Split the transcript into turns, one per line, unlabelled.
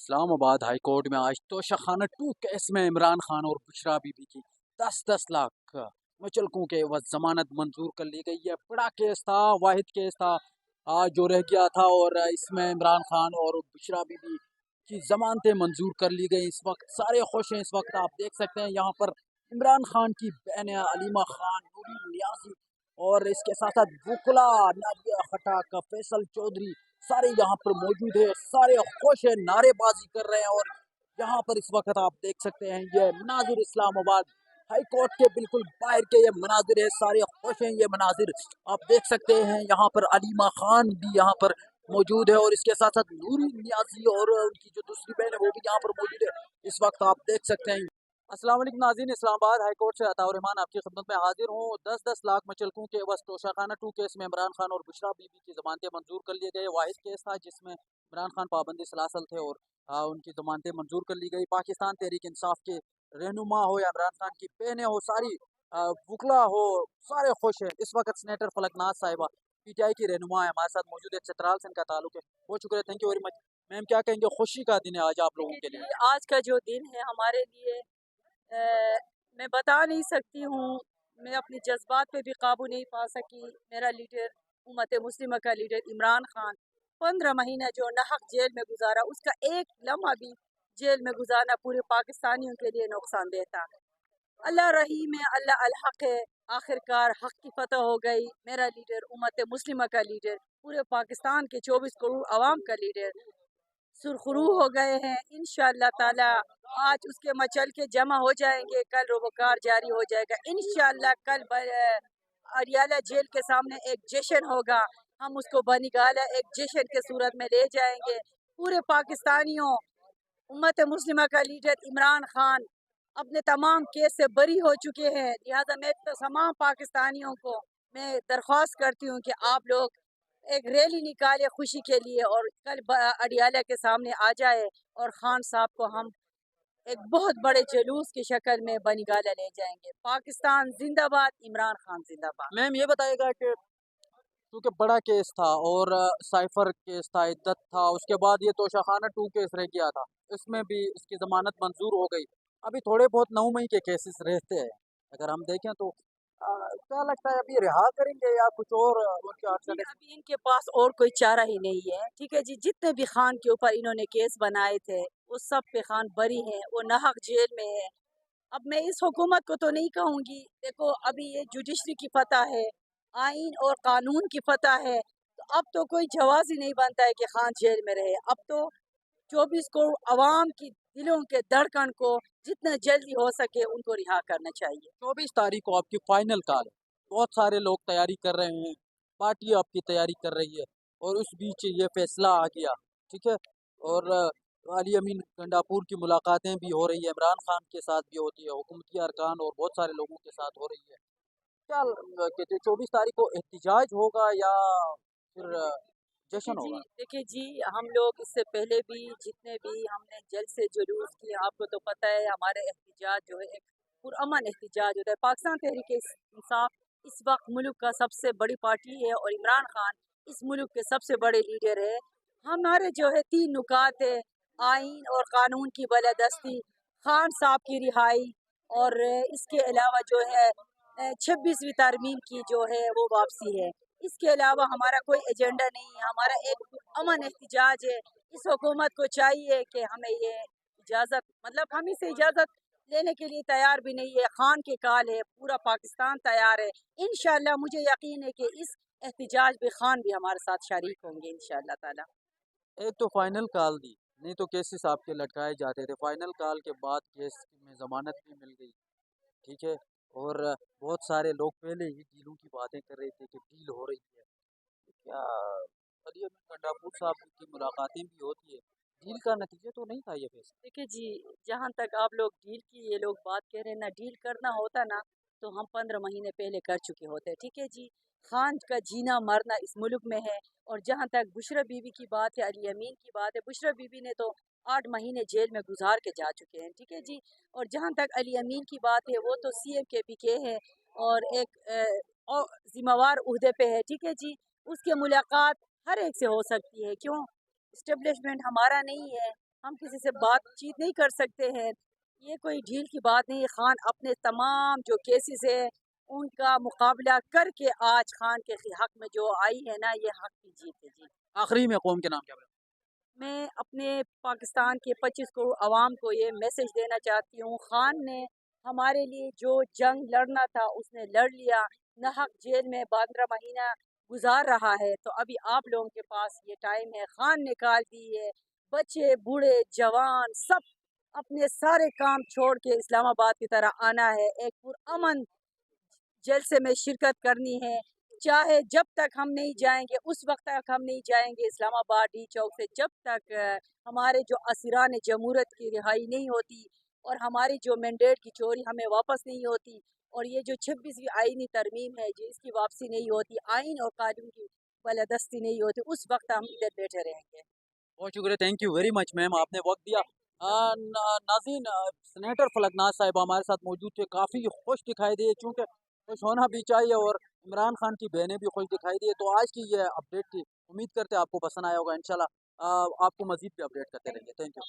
इस्लाम आबाद high court में आज तोशाखाना 2 केस में इमरान खान और बुशरा बीबी की 10-10 लाख मुचलकों के एवज जमानत मंजूर कर ली गई है। बड़ा केस था, वाहिद केस था आज जो रह गया था, और इसमें इमरान खान और बुशरा बीबी की जमानतें मंजूर कर ली गई। इस वक्त सारे खुश हैं। इस वक्त आप देख सकते हैं यहाँ पर इमरान खान की बहन अलीमा खान, नूरी नियाजी, और इसके साथ साथ बुकला, नादिया खटाक, फैसल चौधरी, सारे यहाँ पर मौजूद है। सारे खुश हैं, नारेबाजी कर रहे हैं। और यहाँ पर इस वक्त आप देख सकते हैं ये मनाजिर इस्लामाबाद हाई कोर्ट के बिल्कुल बाहर के ये मनाजिर है। सारे खुश हैं। ये मनाजिर आप देख सकते हैं। यहाँ पर अलीमा खान भी यहाँ पर मौजूद है, और इसके साथ साथ नूरी नियाजी और उनकी जो दूसरी बहन है वो भी यहाँ पर मौजूद है। इस वक्त आप देख सकते हैं। अस्सलाम वालेकुम नाज़रीन, इस्लामाबाद हाई कोर्ट से अताउर रहमान आपकी खिदमत में हाजिर हूँ। 10-10 लाख मचलकों के एवज तोशाखाना 2 केस में इमरान खान और बुशरा बीबी की जमानतें मंजूर कर लिए गए। वाहिद केस था जिसमें इमरान खान पाबंदी सलासल थे, और उनकी जमानतें मंजूर कर ली गई। पाकिस्तान तहरीक इंसाफ के रहनुमा हो या इमरान खान की बहनें हो, सारी वकला हो, सारे खुश हैं। इस वक्त सेनेटर फलकनाथ साहिबा PTI की रहनुमा है, हमारे साथ मौजूद है। चित्राल से इनका ताल्लुक है। बहुत शुक्रिया, thank you very much. Ma'am, क्या कहेंगे, खुशी का दिन है आज आप लोगों के लिए?
आज का जो दिन है हमारे लिए मैं बता नहीं सकती हूँ। मैं अपने जज्बात पे भी काबू नहीं पा सकी। मेरा लीडर, उम्मत मुस्लिमा का लीडर इमरान खान 15 महीना जो नाहक जेल में गुजारा, उसका एक लम्हा भी जेल में गुजारना पूरे पाकिस्तानियों के लिए नुकसानदेह था। अल्लाह रहीम है, अल्लाह अल हक है। आखिरकार हक की फतह हो गई। मेरा लीडर, उम्मत मुस्लिमा का लीडर, पूरे पाकिस्तान के 24 करोड़ आवाम का लीडर सुरखरू हो गए हैं। इंशाअल्लाह ताला आज उसके मचल के जमा हो जाएंगे, कल रोबोकार जारी हो जाएगा इंशाअल्लाह। कल अरियाला जेल के सामने एक जश्न होगा। हम उसको बनिगाला एक जश्न के सूरत में ले जाएंगे। पूरे पाकिस्तानियों, उम्मत मुस्लिमा का लीडर इमरान खान अपने तमाम केस से बरी हो चुके हैं। लिहाजा मैं तमाम पाकिस्तानियों को मैं दरख्वास्त करती हूँ कि आप लोग एक रैली निकाले खुशी के लिए, और कल अडियाला के सामने आ जाए, और खान साहब को हम एक बहुत बड़े जुलूस की शक्ल में बनिगाला ले जाएंगे। पाकिस्तान जिंदाबाद, इमरान खान जिंदाबाद।
मैम, ये बताएगा कि क्योंकि बड़ा केस था और साइफर केस था, इद्दत था, उसके बाद ये तोशाखाना 2 केस रह गया था, इसमें भी इसकी जमानत मंजूर हो गई। अभी थोड़े बहुत 9 मई के केसेस रहते हैं। अगर हम देखें तो क्या लगता है, अभी रिहा करेंगे या कुछ और उनके
जी,
अल्टरनेटिव?
अभी इनके पास और कोई चारा ही नहीं है। ठीक है जी, जितने भी खान के ऊपर इन्होंने केस बनाए थे वो सब पे खान बरी हैं, वो नाहक जेल में है। अब मैं इस हुकूमत को तो नहीं कहूँगी, देखो अभी ये जुडिशरी की फतह है, आइन और कानून की फतह है, तो अब तो कोई जवाज ही नहीं बनता है कि खान जेल में रहे। अब तो 24 करोड़ अवाम की दिलों के धड़कन को जितना जल्दी हो सके उनको रिहा करना चाहिए।
24 तारीख को आपकी फाइनल कॉल है। बहुत सारे लोग तैयारी कर रहे हैं, पार्टी आपकी तैयारी कर रही है, और उस बीच ये फैसला आ गया, ठीक है। और अली अमीन गंडापुर की मुलाकातें भी हो रही है, इमरान खान के साथ भी होती है, हुकूमती अरकान और बहुत सारे लोगों के साथ हो रही है। क्या कहते हैं, 24 तारीख को एहतिजाज होगा या फिर जश्न होगा?
देखिए जी, हम लोग इससे पहले भी जितने भी हमने जल्द से जुलूस किए, आपको तो पता है हमारे एहतिजाज जो है एक पुरअमन एहतिजाज होता है। पाकिस्तान तहरीक इंसाफ इस वक्त मुल्क का सबसे बड़ी पार्टी है, और इमरान खान इस मुल्क के सबसे बड़े लीडर है। हमारे जो है 3 नुकात है: आइन और कानून की बालादस्ती, खान साहब की रिहाई, और इसके अलावा जो है 26वीं तरमीम की जो है वो वापसी है। इसके अलावा हमारा कोई एजेंडा नहीं है। हमारा एक अमन एहतिजाज है। इस हुकूमत को चाहिए कि हमें ये इजाज़त, मतलब हम इसे इजाज़त लेने के लिए तैयार भी नहीं है। खान के काल है, पूरा पाकिस्तान तैयार है। इंशाअल्लाह मुझे यकीन है कि इस एहतिजाज में खान भी हमारे साथ शरीक होंगे इंशाअल्लाह ताला।
एक तो फाइनल कॉल दी, नहीं तो केसेस आपके लटकाए जाते थे। फाइनल कॉल के बाद केस में जमानत भी मिल गई, ठीक है। और बहुत सारे लोग पहले ही डीलों की बातें कर रहे थे कि डील हो रही है। तो क्या अली अमीन गंडापुर साहब की मुलाकातें भी होती है, डील का नतीजा तो नहीं था ये फैसला?
देखिए जी, जहाँ तक आप लोग डील की ये लोग बात कह रहे हैं ना, डील करना होता ना तो हम 15 महीने पहले कर चुके होते। ठीक है जी, खान का जीना मरना इस मुल्क में है। और जहाँ तक बुशरा बीबी की बात है, अली अमीन की बात है, बुशरा बीबी ने तो 8 महीने जेल में गुजार के जा चुके हैं। ठीक है जी, और जहाँ तक अली अमीन की बात है, वो तो CM के PK है, और एक और जिम्मेवार उहदे पे है। ठीक है जी, उसके मुलाकात हर एक से हो सकती है। क्यों? इस्टेब्लिशमेंट हमारा नहीं है, ہم کسی سے بات چیت نہیں کر سکتے ہیں. یہ کوئی ڈھیل کی بات نہیں. خان اپنے تمام جو کیسز ہیں ان کا مقابلہ کر کے آج خان کے حق میں جو آئی ہے نا، یہ حق کی جیت ہے. جی
آخری میں قوم کے نام کیا بولے؟
میں اپنے پاکستان کے 25 کو عوام کو یہ میسج دینا چاہتی ہوں، خان نے ہمارے لیے جو جنگ لڑنا تھا اس نے لڑ لیا. ناحق جیل میں 12 مہینہ گزار رہا ہے، تو ابھی آپ لوگوں کے پاس یہ ٹائم ہے. خان نکال دی ہے. بچے بوڑھے جوان سب اپنے سارے کام چھوڑ کے اسلام آباد کی طرح آنا ہے. ایک پرامن جلسے میں شرکت کرنی ہے. چاہے جب تک ہم نہیں جائیں گے اس وقت تک ہم نہیں جائیں گے اسلام آباد ڈی چوک سے، جب تک ہمارے جو اسیران جمہوریت کی رہائی نہیں ہوتی اور ہماری جو مینڈیٹ کی چوری ہمیں واپس نہیں ہوتی، اور یہ جو 26ویں آئینی ترمیم ہے جس کی واپسی نہیں ہوتی، آئین اور قانون کی بالادستی نہیں ہوتی، اس وقت ہم ادھر بیٹھے رہیں گے.
بہت شکریہ، تھینک یو ویری مچ میم، آپ نے وقت دیا. ناظرین، سینیٹر فلک ناز صاحب ہمارے ساتھ موجود تھے، کافی خوش دکھائی دیے، چونکہ خوش ہونا بھی چاہیے، اور عمران خان کی بہنیں بھی خوش دکھائی دیے. تو آج کی یہ اپڈیٹ تھی، امید کرتے ہیں آپ کو پسند آیا ہوگا. انشاءاللہ آپ کو مزید بھی اپڈیٹ کرتے رہیں گے. Thank you.